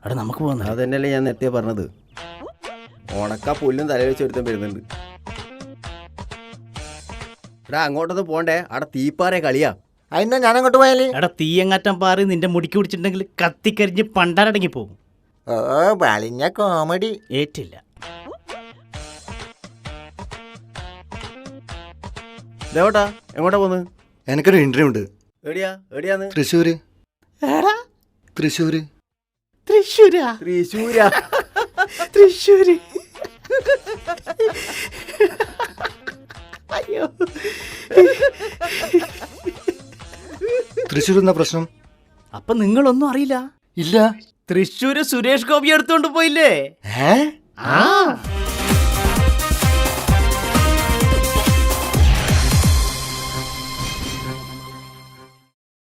അവിടെ നമുക്ക് പോകുന്നത് അതന്നെയല്ലേ ഞാൻ നേരത്തെ പറഞ്ഞത്. ഉണക്ക പുല്ലും തല വെച്ച് ഒരുത്തം വരുന്നുണ്ട്. എടാ അങ്ങോട്ടൊന്നും പോണ്ടേ, അവിടെ തീപ്പാറ കളിയാ. അതിനാ ഞാൻ അങ്ങോട്ട് പോയാല് എടാ തീയങ്ങാറ്റം പാറി നിന്റെ മുടിക്ക് പിടിച്ചിട്ടുണ്ടെങ്കിൽ കത്തിക്കരിഞ്ഞ് പണ്ടാരടങ്ങി പോകും. ഓ വലിഞ്ഞ കോമഡി. ഏറ്റില്ല. ദേവട്ടാ എങ്ങോട്ടാ പോന്ന്? എനിക്കൊരു ഇന്റർവ്യൂ ഉണ്ട്. എവിടെയാന്ന്? തൃശ്ശൂര്. എടാ തൃശ്ശൂര്. തൃശ്ശൂരാ? തൃശ്ശൂരാ? തൃശ്ശൂര്. അയ്യോ തൃശ്ശൂർ എന്നാ പ്രശ്നം? അപ്പൊ നിങ്ങളൊന്നും അറിയില്ല? ഇല്ല. തൃശ്ശൂര് സുരേഷ് ഗോപി എടുത്തോണ്ട് പോയില്ലേ? ഏ? ആ